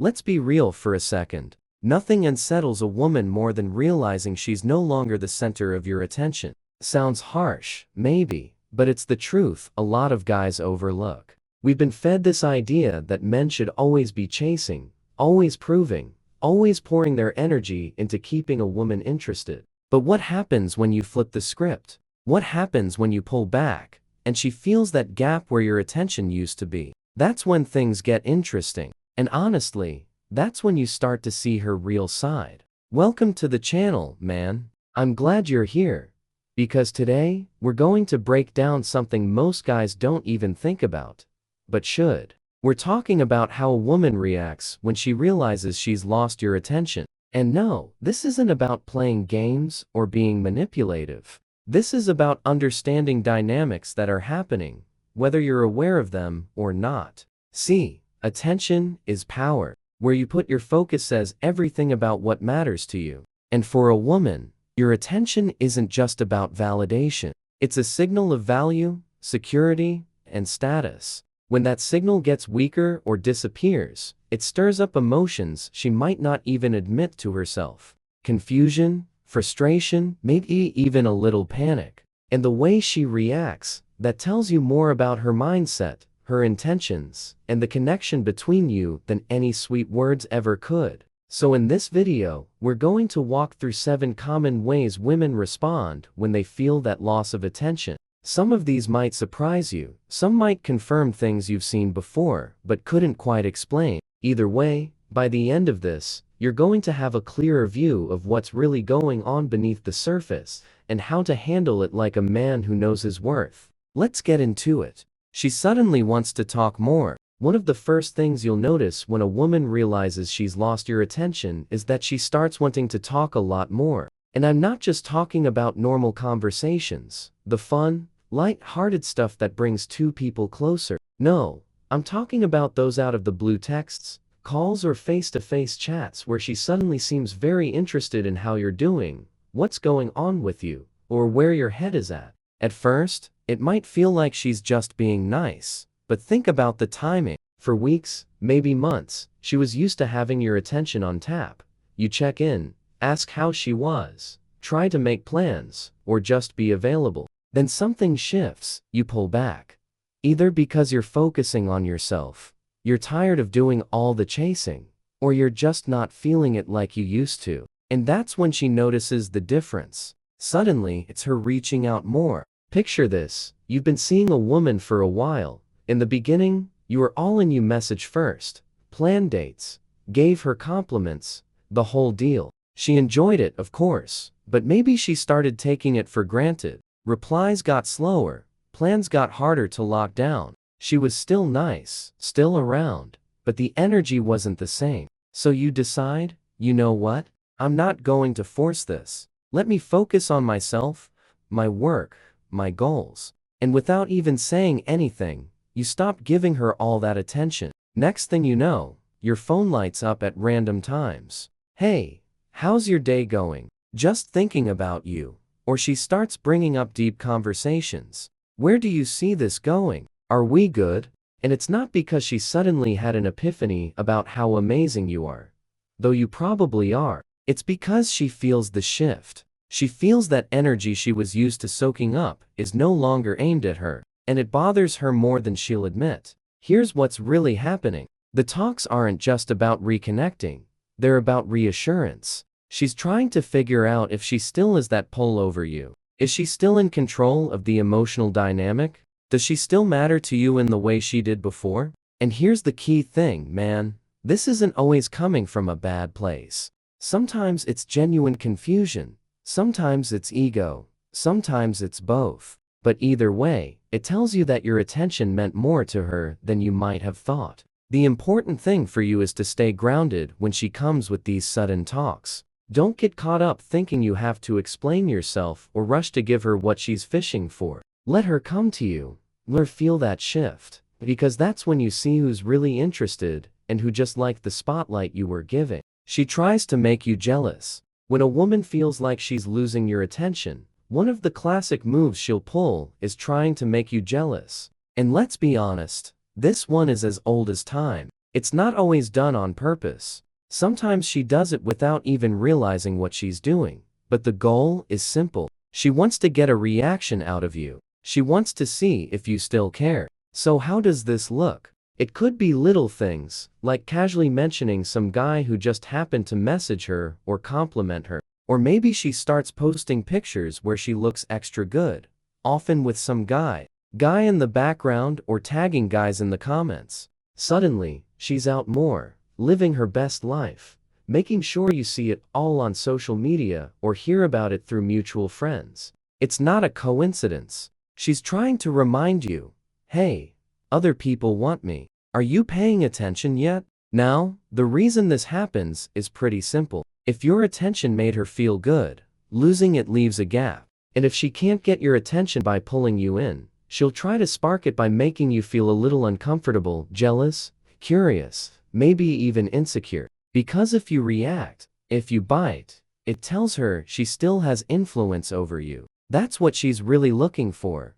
Let's be real for a second. Nothing unsettles a woman more than realizing she's no longer the center of your attention. Sounds harsh, maybe, but it's the truth a lot of guys overlook. We've been fed this idea that men should always be chasing, always proving, always pouring their energy into keeping a woman interested. But what happens when you flip the script? What happens when you pull back, and she feels that gap where your attention used to be? That's when things get interesting. And honestly, that's when you start to see her real side. Welcome to the channel, man. I'm glad you're here. Because today, we're going to break down something most guys don't even think about, but should. We're talking about how a woman reacts when she realizes she's lost your attention. And no, this isn't about playing games or being manipulative. This is about understanding dynamics that are happening, whether you're aware of them or not. See, attention is power. Where you put your focus says everything about what matters to you. And for a woman, your attention isn't just about validation. It's a signal of value, security, and status. When that signal gets weaker or disappears, it stirs up emotions she might not even admit to herself. Confusion, frustration, maybe even a little panic. And the way she reacts, that tells you more about her mindset, her intentions, and the connection between you than any sweet words ever could. So in this video, we're going to walk through 7 common ways women respond when they feel that loss of attention. Some of these might surprise you, some might confirm things you've seen before, but couldn't quite explain. Either way, by the end of this, you're going to have a clearer view of what's really going on beneath the surface, and how to handle it like a man who knows his worth. Let's get into it. She suddenly wants to talk more. One of the first things you'll notice when a woman realizes she's lost your attention is that she starts wanting to talk a lot more. And I'm not just talking about normal conversations, the fun, light-hearted stuff that brings two people closer. No, I'm talking about those out of the blue texts, calls or face-to-face chats where she suddenly seems very interested in how you're doing, what's going on with you, or where your head is at. At first, it might feel like she's just being nice, but think about the timing. For weeks, maybe months, she was used to having your attention on tap. You check in, ask how she was, try to make plans, or just be available. Then something shifts, you pull back. Either because you're focusing on yourself, you're tired of doing all the chasing, or you're just not feeling it like you used to. And that's when she notices the difference. Suddenly, it's her reaching out more. Picture this, you've been seeing a woman for a while. In the beginning, you were all in, you message first, planned dates, gave her compliments, the whole deal. She enjoyed it, of course, but maybe she started taking it for granted. Replies got slower, plans got harder to lock down. She was still nice, still around, but the energy wasn't the same. So you decide, you know what? I'm not going to force this. Let me focus on myself, my work, my goals. And without even saying anything, you stop giving her all that attention. Next thing you know, your phone lights up at random times. Hey, how's your day going? Just thinking about you. Or she starts bringing up deep conversations. Where do you see this going? Are we good? And it's not because she suddenly had an epiphany about how amazing you are, though you probably are. It's because she feels the shift. She feels that energy she was used to soaking up is no longer aimed at her, and it bothers her more than she'll admit. Here's what's really happening. The talks aren't just about reconnecting, they're about reassurance. She's trying to figure out if she still is that pull over you. Is she still in control of the emotional dynamic? Does she still matter to you in the way she did before? And here's the key thing, man. This isn't always coming from a bad place. Sometimes it's genuine confusion. Sometimes it's ego. Sometimes it's both. But either way, it tells you that your attention meant more to her than you might have thought. The important thing for you is to stay grounded when she comes with these sudden talks. Don't get caught up thinking you have to explain yourself or rush to give her what she's fishing for. Let her come to you. Let her feel that shift. Because that's when you see who's really interested and who just liked the spotlight you were giving. She tries to make you jealous. When a woman feels like she's losing your attention, one of the classic moves she'll pull is trying to make you jealous. And let's be honest, this one is as old as time. It's not always done on purpose. Sometimes she does it without even realizing what she's doing. But the goal is simple. She wants to get a reaction out of you. She wants to see if you still care. So how does this look? It could be little things, like casually mentioning some guy who just happened to message her or compliment her. Or maybe she starts posting pictures where she looks extra good, often with some guy in the background, or tagging guys in the comments. Suddenly, she's out more, living her best life, making sure you see it all on social media or hear about it through mutual friends. It's not a coincidence. She's trying to remind you, hey, other people want me. Are you paying attention yet? Now, the reason this happens is pretty simple. If your attention made her feel good, losing it leaves a gap. And if she can't get your attention by pulling you in, she'll try to spark it by making you feel a little uncomfortable, jealous, curious, maybe even insecure. Because if you react, if you bite, it tells her she still has influence over you. That's what she's really looking for.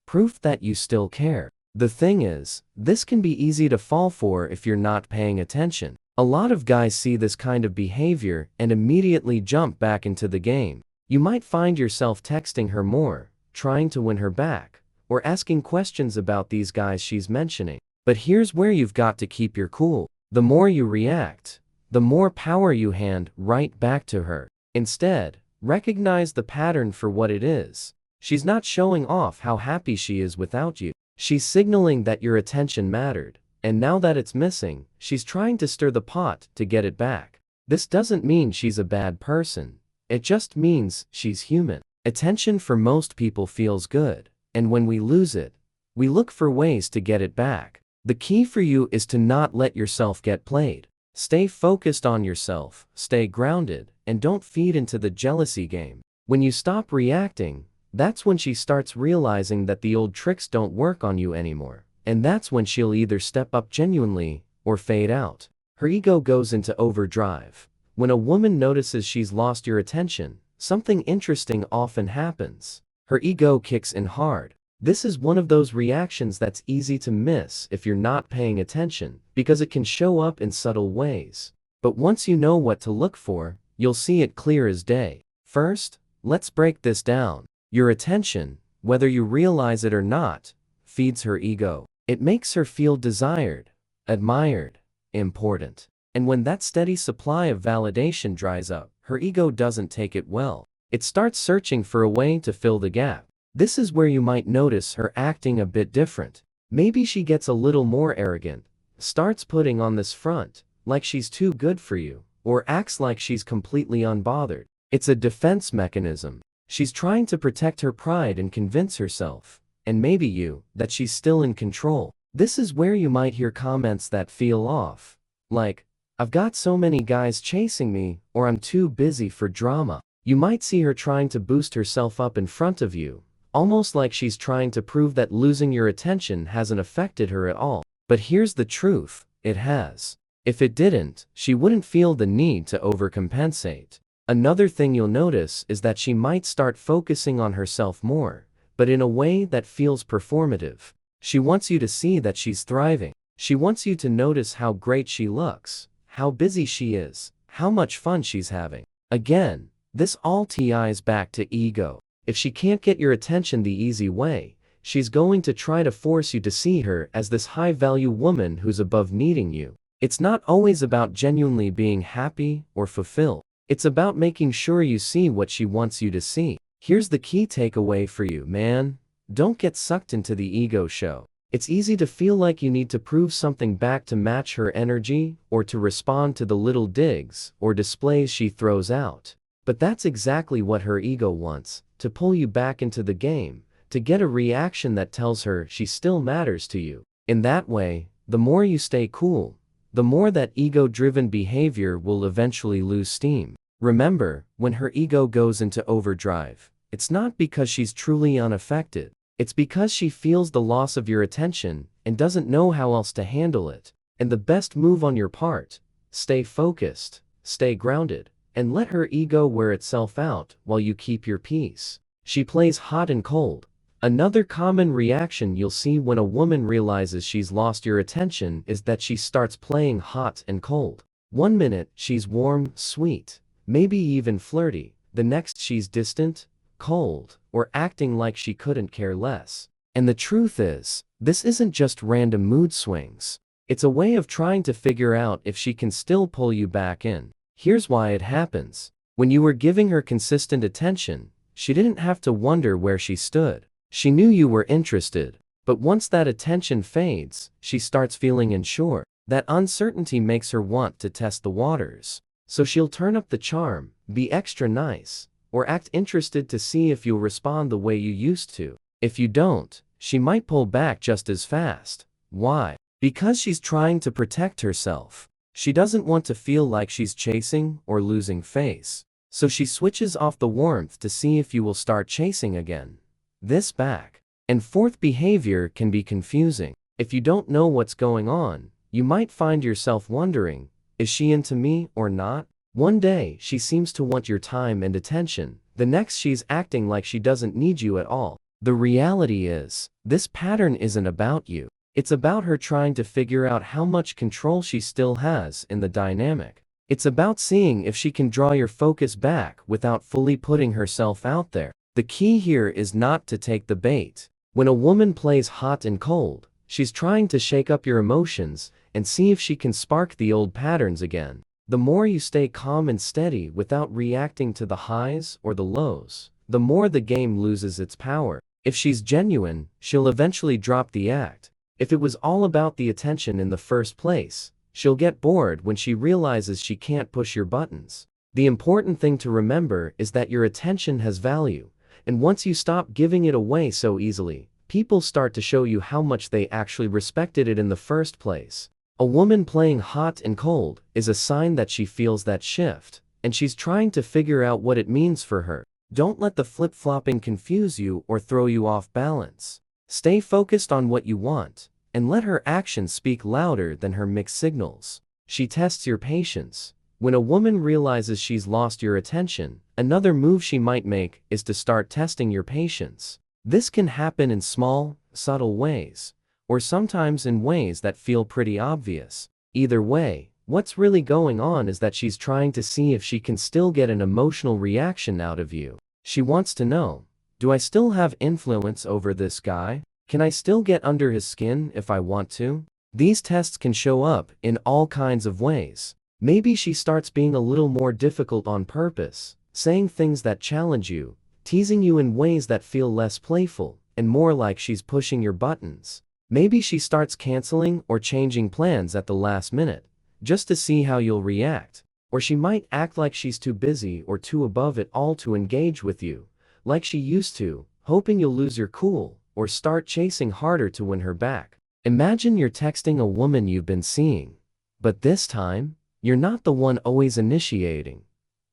Proof that you still care. The thing is, this can be easy to fall for if you're not paying attention. A lot of guys see this kind of behavior and immediately jump back into the game. You might find yourself texting her more, trying to win her back, or asking questions about these guys she's mentioning. But here's where you've got to keep your cool. The more you react, the more power you hand right back to her. Instead, recognize the pattern for what it is. She's not showing off how happy she is without you. She's signaling that your attention mattered, and now that it's missing, she's trying to stir the pot to get it back. This doesn't mean she's a bad person. It just means she's human. Attention for most people feels good, and when we lose it, we look for ways to get it back. The key for you is to not let yourself get played. Stay focused on yourself, stay grounded, and don't feed into the jealousy game. When you stop reacting, that's when she starts realizing that the old tricks don't work on you anymore. And that's when she'll either step up genuinely or fade out. Her ego goes into overdrive. When a woman notices she's lost your attention, something interesting often happens. Her ego kicks in hard. This is one of those reactions that's easy to miss if you're not paying attention, because it can show up in subtle ways. But once you know what to look for, you'll see it clear as day. First, let's break this down. Your attention, whether you realize it or not, feeds her ego. It makes her feel desired, admired, important. And when that steady supply of validation dries up, her ego doesn't take it well. It starts searching for a way to fill the gap. This is where you might notice her acting a bit different. Maybe she gets a little more arrogant, starts putting on this front, like she's too good for you, or acts like she's completely unbothered. It's a defense mechanism. She's trying to protect her pride and convince herself, and maybe you, that she's still in control. This is where you might hear comments that feel off. Like, I've got so many guys chasing me, or I'm too busy for drama. You might see her trying to boost herself up in front of you, almost like she's trying to prove that losing your attention hasn't affected her at all. But here's the truth, it has. If it didn't, she wouldn't feel the need to overcompensate. Another thing you'll notice is that she might start focusing on herself more, but in a way that feels performative. She wants you to see that she's thriving. She wants you to notice how great she looks, how busy she is, how much fun she's having. Again, this all ties back to ego. If she can't get your attention the easy way, she's going to try to force you to see her as this high-value woman who's above needing you. It's not always about genuinely being happy or fulfilled. It's about making sure you see what she wants you to see. Here's the key takeaway for you, man. Don't get sucked into the ego show. It's easy to feel like you need to prove something back to match her energy, or to respond to the little digs or displays she throws out. But that's exactly what her ego wants, to pull you back into the game, to get a reaction that tells her she still matters to you. In that way, the more you stay cool, the more that ego-driven behavior will eventually lose steam. Remember, when her ego goes into overdrive, it's not because she's truly unaffected. It's because she feels the loss of your attention and doesn't know how else to handle it. And the best move on your part, stay focused, stay grounded, and let her ego wear itself out while you keep your peace. She plays hot and cold, Another common reaction you'll see when a woman realizes she's lost your attention is that she starts playing hot and cold. One minute, she's warm, sweet, maybe even flirty. The next, she's distant, cold, or acting like she couldn't care less. And the truth is, this isn't just random mood swings. It's a way of trying to figure out if she can still pull you back in. Here's why it happens. When you were giving her consistent attention, she didn't have to wonder where she stood. She knew you were interested. But once that attention fades, she starts feeling unsure. That uncertainty makes her want to test the waters. So she'll turn up the charm, be extra nice, or act interested to see if you'll respond the way you used to. If you don't, she might pull back just as fast. Why? Because she's trying to protect herself. She doesn't want to feel like she's chasing or losing face. So she switches off the warmth to see if you will start chasing again. This back and forth behavior can be confusing. If you don't know what's going on, you might find yourself wondering, is she into me or not? One day, she seems to want your time and attention. The next, she's acting like she doesn't need you at all. The reality is, this pattern isn't about you. It's about her trying to figure out how much control she still has in the dynamic. It's about seeing if she can draw your focus back without fully putting herself out there. The key here is not to take the bait. When a woman plays hot and cold, she's trying to shake up your emotions and see if she can spark the old patterns again. The more you stay calm and steady without reacting to the highs or the lows, the more the game loses its power. If she's genuine, she'll eventually drop the act. If it was all about the attention in the first place, she'll get bored when she realizes she can't push your buttons. The important thing to remember is that your attention has value, and once you stop giving it away so easily, people start to show you how much they actually respected it in the first place. A woman playing hot and cold is a sign that she feels that shift, and she's trying to figure out what it means for her. Don't let the flip-flopping confuse you or throw you off balance. Stay focused on what you want, and let her actions speak louder than her mixed signals. She tests your patience. When a woman realizes she's lost your attention, another move she might make is to start testing your patience. This can happen in small, subtle ways, or sometimes in ways that feel pretty obvious. Either way, what's really going on is that she's trying to see if she can still get an emotional reaction out of you. She wants to know, do I still have influence over this guy? Can I still get under his skin if I want to? These tests can show up in all kinds of ways. Maybe she starts being a little more difficult on purpose, saying things that challenge you, teasing you in ways that feel less playful, and more like she's pushing your buttons. Maybe she starts canceling or changing plans at the last minute, just to see how you'll react. Or she might act like she's too busy or too above it all to engage with you, like she used to, hoping you'll lose your cool, or start chasing harder to win her back. Imagine you're texting a woman you've been seeing, but this time, you're not the one always initiating.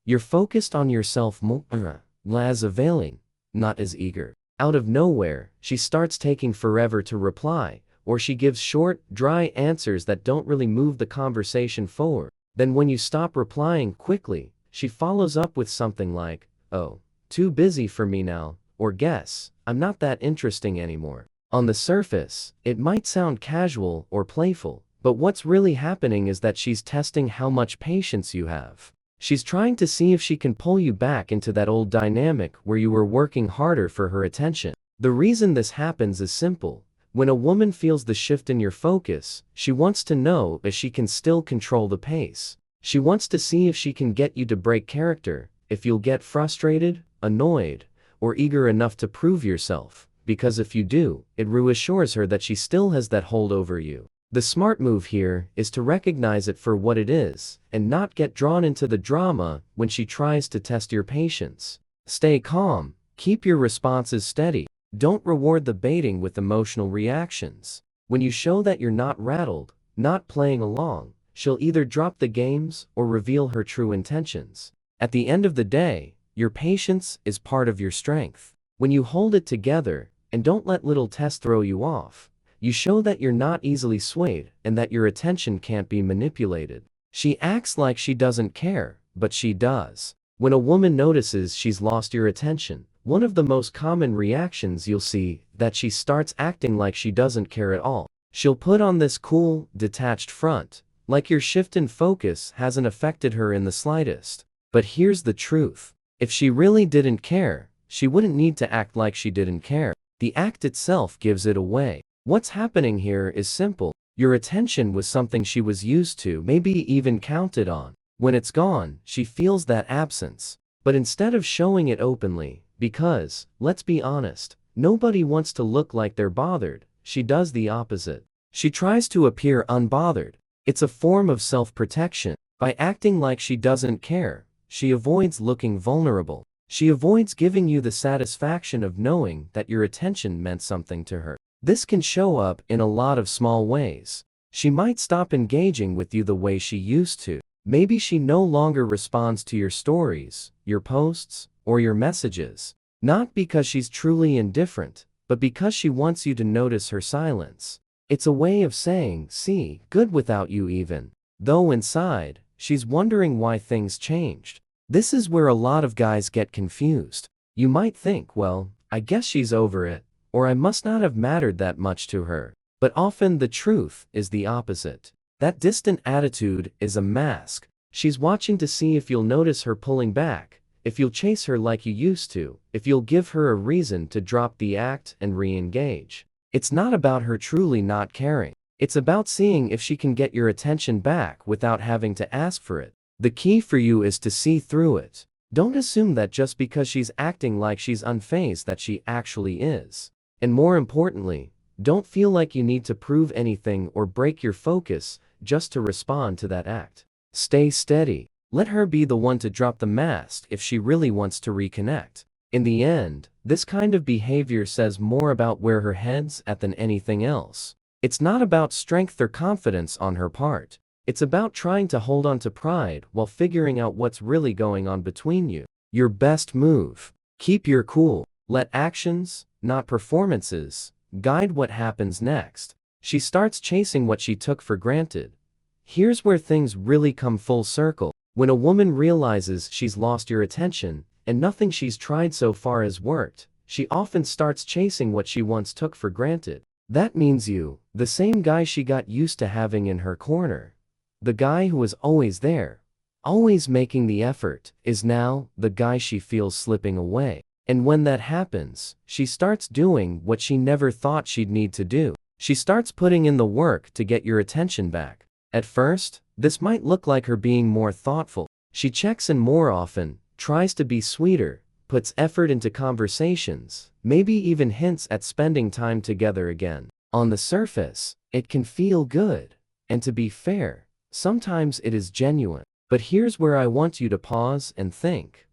You're focused on yourself more, as availing, not as eager. Out of nowhere, she starts taking forever to reply, or she gives short, dry answers that don't really move the conversation forward. Then when you stop replying quickly, she follows up with something like, "Oh, too busy for me now," or "Guess, I'm not that interesting anymore." On the surface, it might sound casual or playful, but what's really happening is that she's testing how much patience you have. She's trying to see if she can pull you back into that old dynamic where you were working harder for her attention. The reason this happens is simple. When a woman feels the shift in your focus, she wants to know if she can still control the pace. She wants to see if she can get you to break character, if you'll get frustrated, annoyed, or eager enough to prove yourself, because if you do, it reassures her that she still has that hold over you. The smart move here is to recognize it for what it is, and not get drawn into the drama when she tries to test your patience. Stay calm, keep your responses steady. Don't reward the baiting with emotional reactions. When you show that you're not rattled, not playing along, she'll either drop the games or reveal her true intentions. At the end of the day, your patience is part of your strength. When you hold it together, and don't let little tests throw you off, you show that you're not easily swayed and that your attention can't be manipulated. She acts like she doesn't care, but she does. When a woman notices she's lost your attention, one of the most common reactions you'll see that she starts acting like she doesn't care at all. She'll put on this cool, detached front, like your shift in focus hasn't affected her in the slightest. But here's the truth. If she really didn't care, she wouldn't need to act like she didn't care. The act itself gives it away. What's happening here is simple. Your attention was something she was used to, maybe even counted on. When it's gone, she feels that absence. But instead of showing it openly, because, let's be honest, nobody wants to look like they're bothered, she does the opposite. She tries to appear unbothered. It's a form of self-protection. By acting like she doesn't care, she avoids looking vulnerable. She avoids giving you the satisfaction of knowing that your attention meant something to her. This can show up in a lot of small ways. She might stop engaging with you the way she used to. Maybe she no longer responds to your stories, your posts, or your messages. Not because she's truly indifferent, but because she wants you to notice her silence. It's a way of saying, see, good without you even. Though inside, she's wondering why things changed. This is where a lot of guys get confused. You might think, well, I guess she's over it, or I must not have mattered that much to her. But often the truth is the opposite. That distant attitude is a mask. She's watching to see if you'll notice her pulling back, if you'll chase her like you used to, if you'll give her a reason to drop the act and re-engage. It's not about her truly not caring. It's about seeing if she can get your attention back without having to ask for it. The key for you is to see through it. Don't assume that just because she's acting like she's unfazed that she actually is. And more importantly, don't feel like you need to prove anything or break your focus just to respond to that act. Stay steady. Let her be the one to drop the mask if she really wants to reconnect. In the end, this kind of behavior says more about where her head's at than anything else. It's not about strength or confidence on her part. It's about trying to hold on to pride while figuring out what's really going on between you. Your best move. Keep your cool. Let actions, not performances, guide what happens next. She starts chasing what she took for granted. Here's where things really come full circle. When a woman realizes she's lost your attention, and nothing she's tried so far has worked, she often starts chasing what she once took for granted. That means you, the same guy she got used to having in her corner, the guy who was always there, always making the effort, is now the guy she feels slipping away. And when that happens, she starts doing what she never thought she'd need to do. She starts putting in the work to get your attention back. At first, this might look like her being more thoughtful. She checks in more often, tries to be sweeter, puts effort into conversations, maybe even hints at spending time together again. On the surface, it can feel good. And to be fair, sometimes it is genuine. But here's where I want you to pause and think.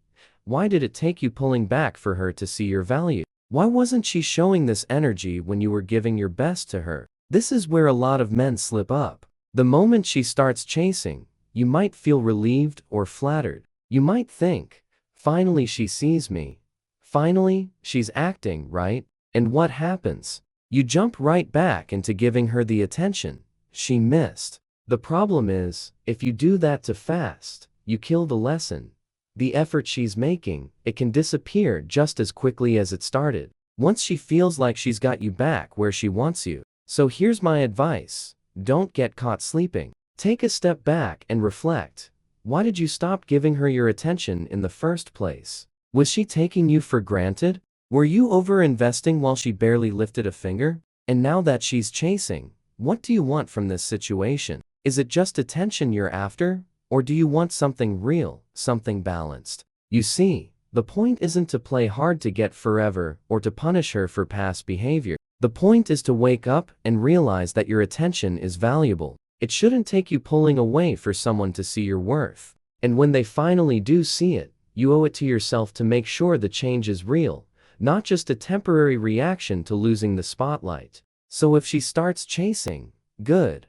Why did it take you pulling back for her to see your value? Why wasn't she showing this energy when you were giving your best to her? This is where a lot of men slip up. The moment she starts chasing, you might feel relieved or flattered. You might think, finally she sees me. Finally, she's acting right. And what happens? You jump right back into giving her the attention she missed. The problem is, if you do that too fast, you kill the lesson. The effort she's making, it can disappear just as quickly as it started, once she feels like she's got you back where she wants you. So here's my advice. Don't get caught sleeping. Take a step back and reflect. Why did you stop giving her your attention in the first place? Was she taking you for granted? Were you over-investing while she barely lifted a finger? And now that she's chasing, what do you want from this situation? Is it just attention you're after? Or do you want something real, something balanced? You see, the point isn't to play hard to get forever or to punish her for past behavior. The point is to wake up and realize that your attention is valuable. It shouldn't take you pulling away for someone to see your worth. And when they finally do see it, you owe it to yourself to make sure the change is real, not just a temporary reaction to losing the spotlight. So if she starts chasing, good.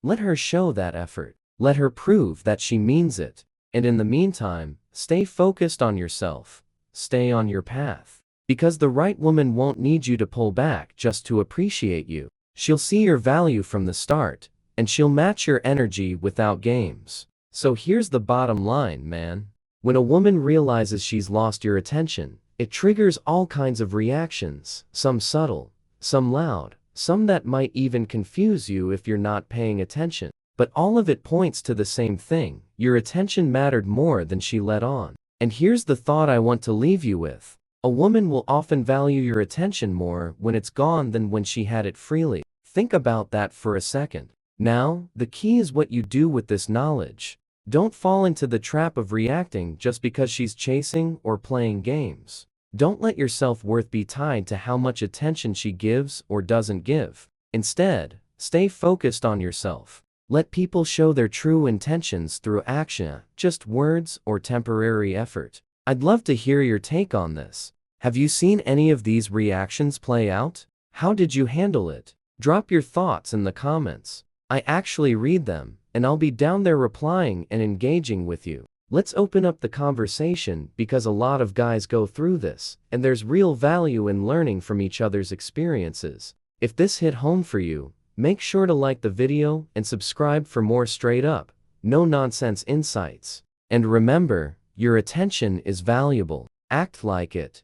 Let her show that effort. Let her prove that she means it. And in the meantime, stay focused on yourself. Stay on your path. Because the right woman won't need you to pull back just to appreciate you. She'll see your value from the start, and she'll match your energy without games. So here's the bottom line, man. When a woman realizes she's lost your attention, It triggers all kinds of reactions, some subtle, some loud, some that might even confuse you if you're not paying attention. But all of it points to the same thing: your attention mattered more than she let on. And here's the thought I want to leave you with. A woman will often value your attention more when it's gone than when she had it freely. Think about that for a second. Now, the key is what you do with this knowledge. Don't fall into the trap of reacting just because she's chasing or playing games. Don't let your self-worth be tied to how much attention she gives or doesn't give. Instead, stay focused on yourself. Let people show their true intentions through action, just words or temporary effort. I'd love to hear your take on this. Have you seen any of these reactions play out? How did you handle it? Drop your thoughts in the comments. I actually read them, and I'll be down there replying and engaging with you. Let's open up the conversation, because a lot of guys go through this, and there's real value in learning from each other's experiences. If this hit home for you, make sure to like the video and subscribe for more straight up, no nonsense insights. And remember, your attention is valuable. Act like it.